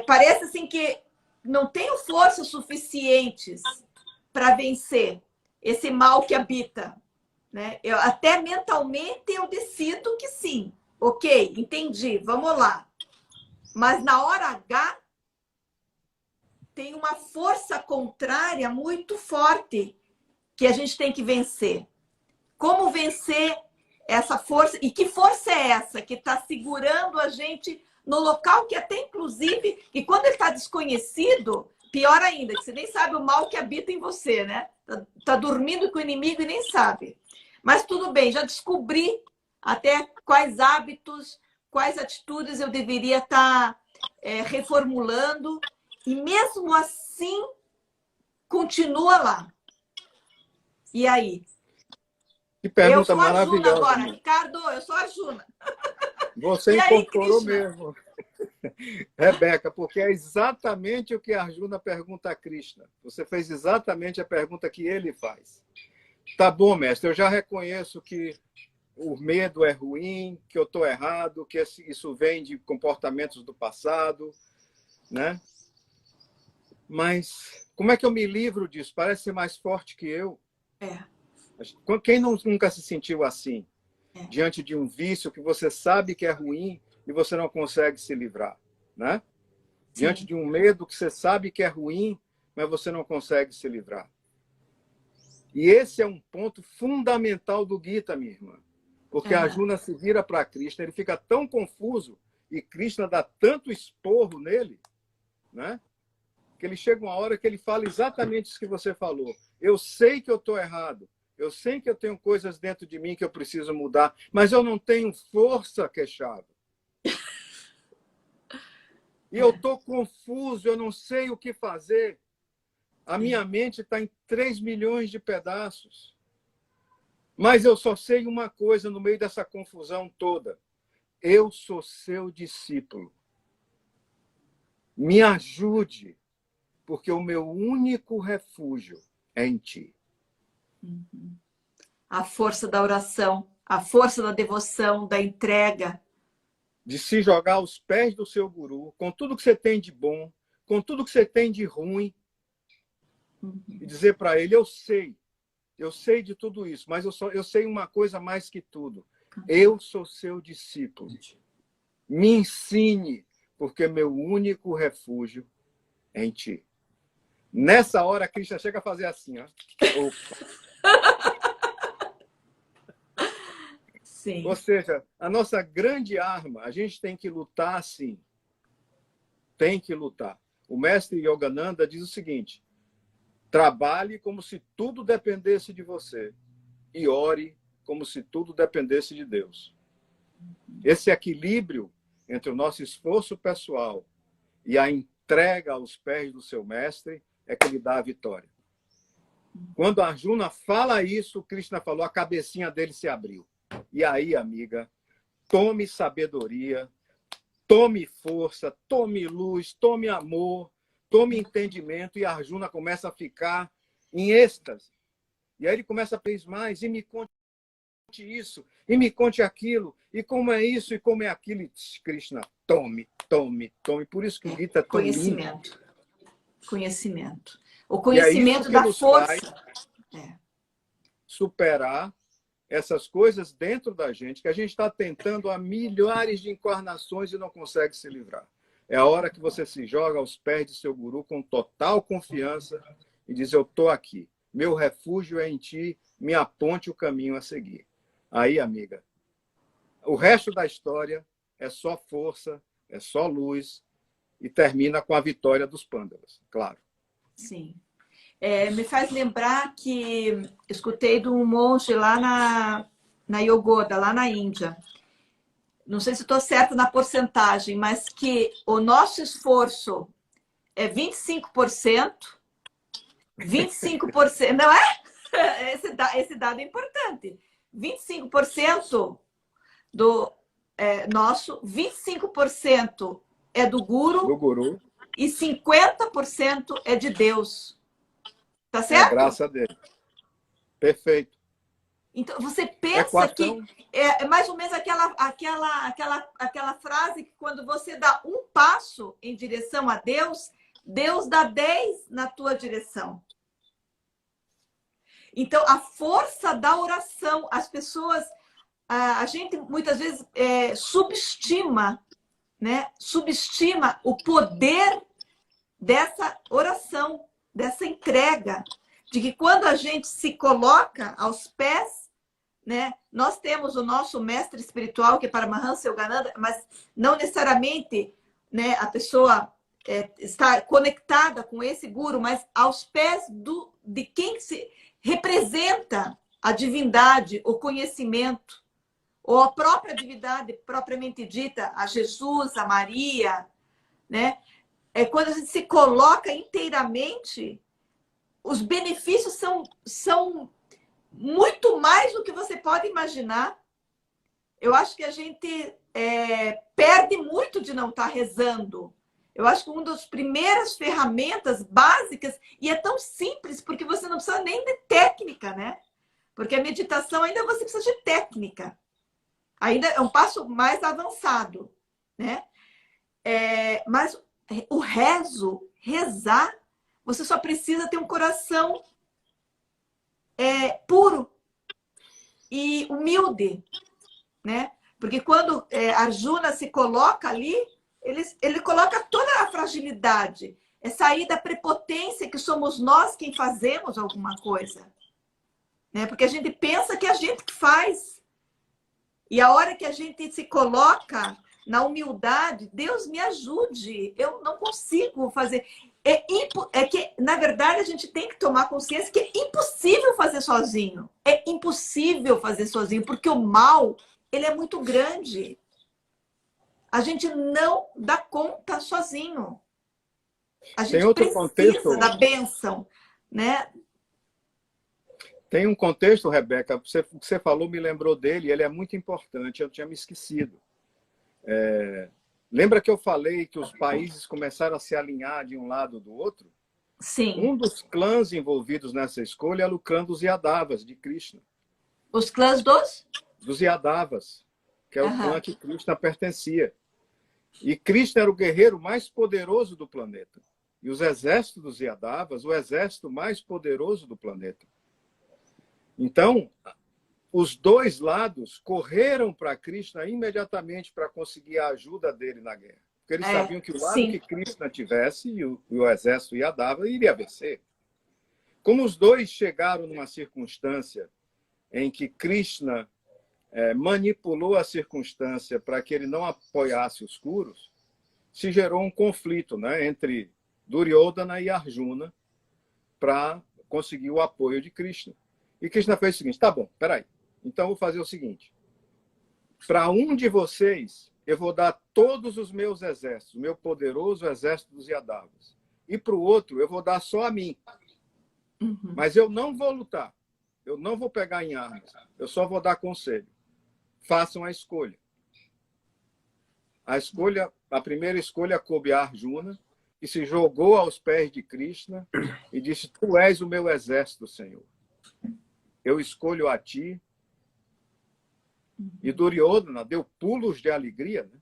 parece assim que não tenho forças suficientes para vencer esse mal que habita. Né? Até mentalmente eu decido que sim. Ok, entendi, vamos lá. Mas na hora H tem uma força contrária muito forte que a gente tem que vencer. Como vencer essa força? E que força é essa que está segurando a gente no local que até inclusive, e quando ele está desconhecido, pior ainda, que você nem sabe o mal que habita em você, né? Tá dormindo com o inimigo e nem sabe. Mas tudo bem, já descobri até quais hábitos, quais atitudes eu deveria estar reformulando, e mesmo assim continua lá. E aí? Que pergunta eu sou maravilhosa. Arjuna agora, Ricardo, eu sou Arjuna. Você e aí, incorporou Krishna? mesmo, Rebeca, porque é exatamente o que Arjuna pergunta a Krishna. Você fez exatamente a pergunta que ele faz. Tá bom, mestre, eu já reconheço que o medo é ruim, que eu estou errado, que isso vem de comportamentos do passado, né? Mas como é que eu me livro disso? Parece ser mais forte que eu. Quem nunca se sentiu assim? Diante de um vício que você sabe que é ruim e você não consegue se livrar, né? Sim. Diante de um medo que você sabe que é ruim, mas você não consegue se livrar. E esse é um ponto fundamental do Gita, minha irmã. Porque Arjuna se vira para Krishna, ele fica tão confuso e Krishna dá tanto esporro nele, né? Que ele chega uma hora que ele fala exatamente isso que você falou. Eu sei que eu estou errado. Eu sei que eu tenho coisas dentro de mim que eu preciso mudar, mas eu não tenho força, queixado. E eu estou confuso, eu não sei o que fazer. A minha mente está em 3 milhões de pedaços. Mas eu só sei uma coisa no meio dessa confusão toda. Eu sou seu discípulo. Me ajude, porque o meu único refúgio é em ti. A força da oração, a força da devoção, da entrega. De se jogar aos pés do seu guru, com tudo que você tem de bom, com tudo que você tem de ruim, e dizer para ele, eu sei de tudo isso, mas eu sei uma coisa mais que tudo. Eu sou seu discípulo. Me ensine, porque meu único refúgio é em ti. Nessa hora, a Krishna chega a fazer assim, ó. Opa. Sim. Ou seja, a nossa grande arma, a gente tem que lutar sim. Tem que lutar. O mestre Yogananda diz o seguinte, Trabalhe como se tudo dependesse de você e ore como se tudo dependesse de Deus. Esse equilíbrio entre o nosso esforço pessoal e a entrega aos pés do seu mestre é que lhe dá a vitória. Quando Arjuna fala isso, Krishna falou, a cabecinha dele se abriu. E aí, amiga, tome sabedoria, tome força, tome luz, tome amor, tome entendimento, e Arjuna começa a ficar em êxtase. E aí ele começa a pedir mais, e me conte isso, e me conte aquilo, e como é isso, e como é aquilo. E Krishna, tome, tome, tome. Por isso que o Gita é tão lindo. Conhecimento. O conhecimento da força. Superar essas coisas dentro da gente, que a gente está tentando há milhares de encarnações e não consegue se livrar. É a hora que você se joga aos pés de seu guru com total confiança e diz, eu estou aqui, meu refúgio é em ti, me aponte o caminho a seguir. Aí, amiga, o resto da história é só força, é só luz, e termina com a vitória dos Pândavas, claro. Sim. Me faz lembrar que escutei de um monge lá na Yogoda, lá na Índia. Não sei se estou certa na porcentagem, mas que o nosso esforço é 25%. 25%, não é? Esse dado é importante. 25% do nosso, 25% é do guru, e 50% é de Deus. Tá certo? É graça a Deus. Perfeito. Então, você pensa que é mais ou menos aquela frase que quando você dá um passo em direção a Deus, Deus dá 10 na tua direção. Então, a força da oração, as pessoas, a gente muitas vezes subestima, né? Subestima o poder dessa oração, dessa entrega, de que quando a gente se coloca aos pés, né? Nós temos o nosso mestre espiritual, que é Paramahansa Yogananda, mas não necessariamente, né, a pessoa está conectada com esse guru, mas aos pés de quem se representa a divindade, o conhecimento, ou a própria divindade propriamente dita, a Jesus, a Maria, né? Quando a gente se coloca inteiramente, os benefícios são muito mais do que você pode imaginar. Eu acho que a gente perde muito de não estar rezando. Eu acho que uma das primeiras ferramentas básicas, e é tão simples, porque você não precisa nem de técnica, né? Porque a meditação ainda você precisa de técnica. Ainda é um passo mais avançado, né? Mas o rezar, você só precisa ter um coração puro e humilde, né? Porque quando Arjuna se coloca ali, ele coloca toda a fragilidade, é sair da prepotência que somos nós quem fazemos alguma coisa, né? Porque a gente pensa que a gente que faz, e a hora que a gente se coloca na humildade, Deus me ajude, eu não consigo fazer. É que, na verdade, a gente tem que tomar consciência que é impossível fazer sozinho. É impossível fazer sozinho, porque o mal, ele é muito grande. A gente não dá conta sozinho. A gente precisa da bênção, né? Tem um contexto, Rebeca, você falou, me lembrou dele, ele é muito importante, eu tinha me esquecido. Lembra que eu falei que os países começaram a se alinhar de um lado do outro? Sim. Um dos clãs envolvidos nessa escolha era o clã dos Yadavas, de Krishna. Os clãs dos? Dos Yadavas, que é o clã que Krishna pertencia. E Krishna era o guerreiro mais poderoso do planeta. E os exércitos dos Yadavas, o exército mais poderoso do planeta. Então, os dois lados correram para Krishna imediatamente para conseguir a ajuda dele na guerra. Porque eles sabiam que o lado que Krishna tivesse e o exército Yadava iria vencer. Como os dois chegaram numa circunstância em que Krishna manipulou a circunstância para que ele não apoiasse os Kurus, se gerou um conflito, né, entre Duryodhana e Arjuna, para conseguir o apoio de Krishna. E Krishna fez o seguinte: tá bom, peraí. Então eu vou fazer o seguinte: para um de vocês, eu vou dar todos os meus exércitos, o meu poderoso exército dos Yadavas. E para o outro, eu vou dar só a mim. Mas eu não vou lutar. Eu não vou pegar em armas. Eu só vou dar conselho. Façam a escolha. A primeira escolha coube a Arjuna, que se jogou aos pés de Krishna e disse: tu és o meu exército, Senhor. Eu escolho a ti. E Duryodhana deu pulos de alegria, né?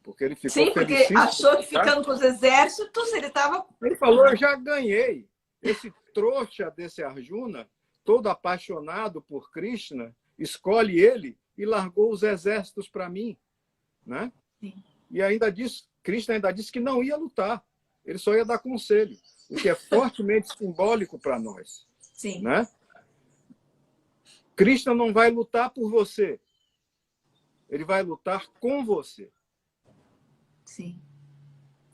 Porque ele ficou Sim, porque achou que ficando com os exércitos ele estava... Ele falou: eu já ganhei. Esse trouxa desse Arjuna, todo apaixonado por Krishna, escolhe ele e largou os exércitos para mim, né? Sim. E ainda disse, Krishna ainda disse que não ia lutar. Ele só ia dar conselho, o que é fortemente simbólico para nós. Sim. Né? Krishna não vai lutar por você. Ele vai lutar com você. Sim.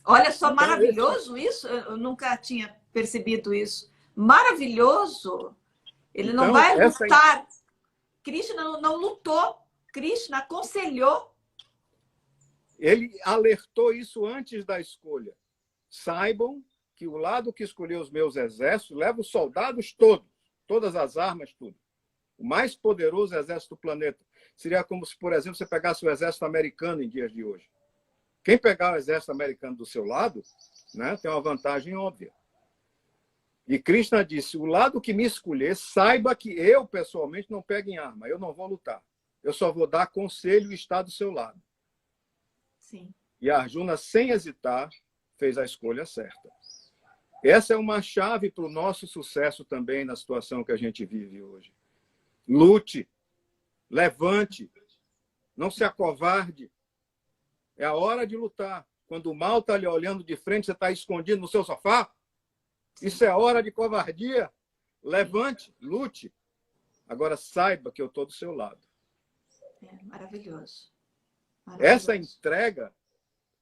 Olha só, Então, maravilhoso isso. Eu nunca tinha percebido isso. Maravilhoso. Ele não vai lutar. Krishna não lutou. Krishna aconselhou. Ele alertou isso antes da escolha. Saibam que o lado que escolheu os meus exércitos leva os soldados todos, todas as armas, tudo. O mais poderoso exército do planeta. Seria como se, por exemplo, você pegasse o exército americano em dias de hoje. Quem pegar o exército americano do seu lado, né, tem uma vantagem óbvia. E Krishna disse: o lado que me escolher, saiba que eu, pessoalmente, não pego em arma. Eu não vou lutar. Eu só vou dar conselho e estar do seu lado. Sim. E Arjuna, sem hesitar, fez a escolha certa. Essa é uma chave para o nosso sucesso também na situação que a gente vive hoje. Lute, levante, não se acovarde. É a hora de lutar. Quando o mal está lhe olhando de frente, você está escondido no seu sofá. Isso é hora de covardia. Levante, lute. Agora saiba que eu estou do seu lado. É maravilhoso. Essa entrega,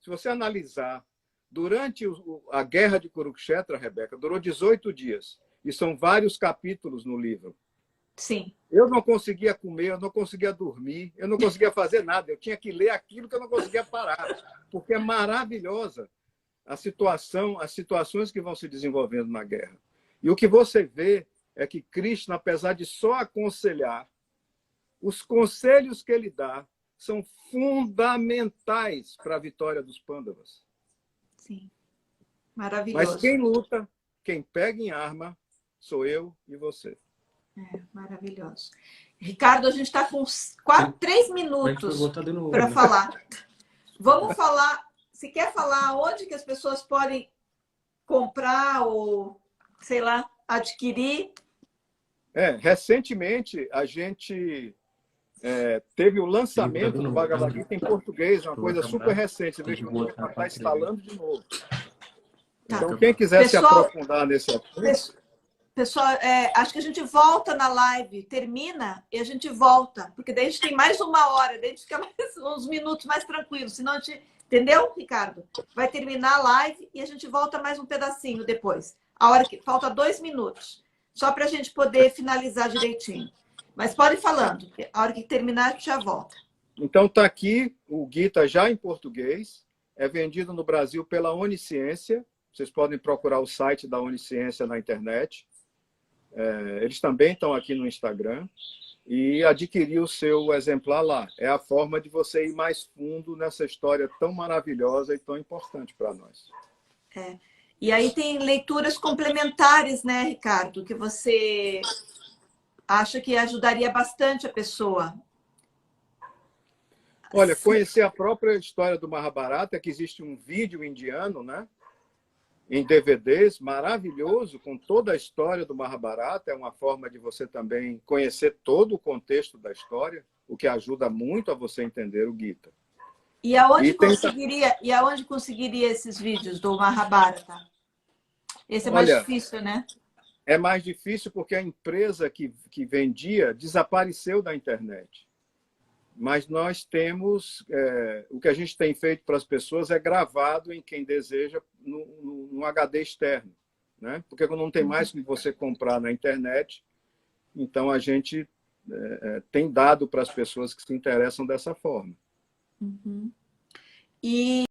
se você analisar, durante a guerra de Kurukshetra, Rebeca, durou 18 dias. E são vários capítulos no livro. Sim. Eu não conseguia comer, eu não conseguia dormir, eu não conseguia fazer nada. Eu tinha que ler aquilo que eu não conseguia parar. Porque é maravilhosa a situação, as situações que vão se desenvolvendo na guerra. E o que você vê é que Krishna, apesar de só aconselhar, os conselhos que ele dá são fundamentais para a vitória dos Pandavas. Sim. Maravilhoso. Mas quem luta, quem pega em arma, sou eu e você. É, maravilhoso. Ricardo, a gente está com 3 minutos para falar. Vamos falar, se quer falar onde que as pessoas podem comprar ou, sei lá, adquirir. Recentemente, a gente teve o lançamento do Bhagavad Gita em português, uma coisa super recente. Você vê que o livro está instalando de novo. Então, quem quiser se aprofundar nesse assunto... Pessoal, acho que a gente volta na live, termina e a gente volta, porque daí a gente tem mais 1 hora, daí a gente fica mais uns minutos mais tranquilos, senão a gente... Entendeu, Ricardo? Vai terminar a live e a gente volta mais um pedacinho depois. A hora que falta 2 minutos, só para a gente poder finalizar direitinho. Mas pode ir falando, a hora que terminar a gente já volta. Então está aqui o Gita já em português, é vendido no Brasil pela Onisciência. Vocês podem procurar o site da Onisciência na internet. Eles também estão aqui no Instagram. E adquirir o seu exemplar lá. É a forma de você ir mais fundo nessa história tão maravilhosa e tão importante para nós. E aí tem leituras complementares, né, Ricardo? Que você acha que ajudaria bastante a pessoa. Olha, conhecer a própria história do Mahabharata, que existe um vídeo indiano, né? Em DVDs, maravilhoso, com toda a história do Mahabharata. É uma forma de você também conhecer todo o contexto da história, o que ajuda muito a você entender o Gita. E aonde conseguiria esses vídeos do Mahabharata? Esse é mais difícil, né? É mais difícil porque a empresa que vendia desapareceu da internet. Mas nós temos... o que a gente tem feito para as pessoas é gravado em quem deseja no HD externo. né? Porque não tem mais que você comprar na internet, então a gente tem dado para as pessoas que se interessam dessa forma. E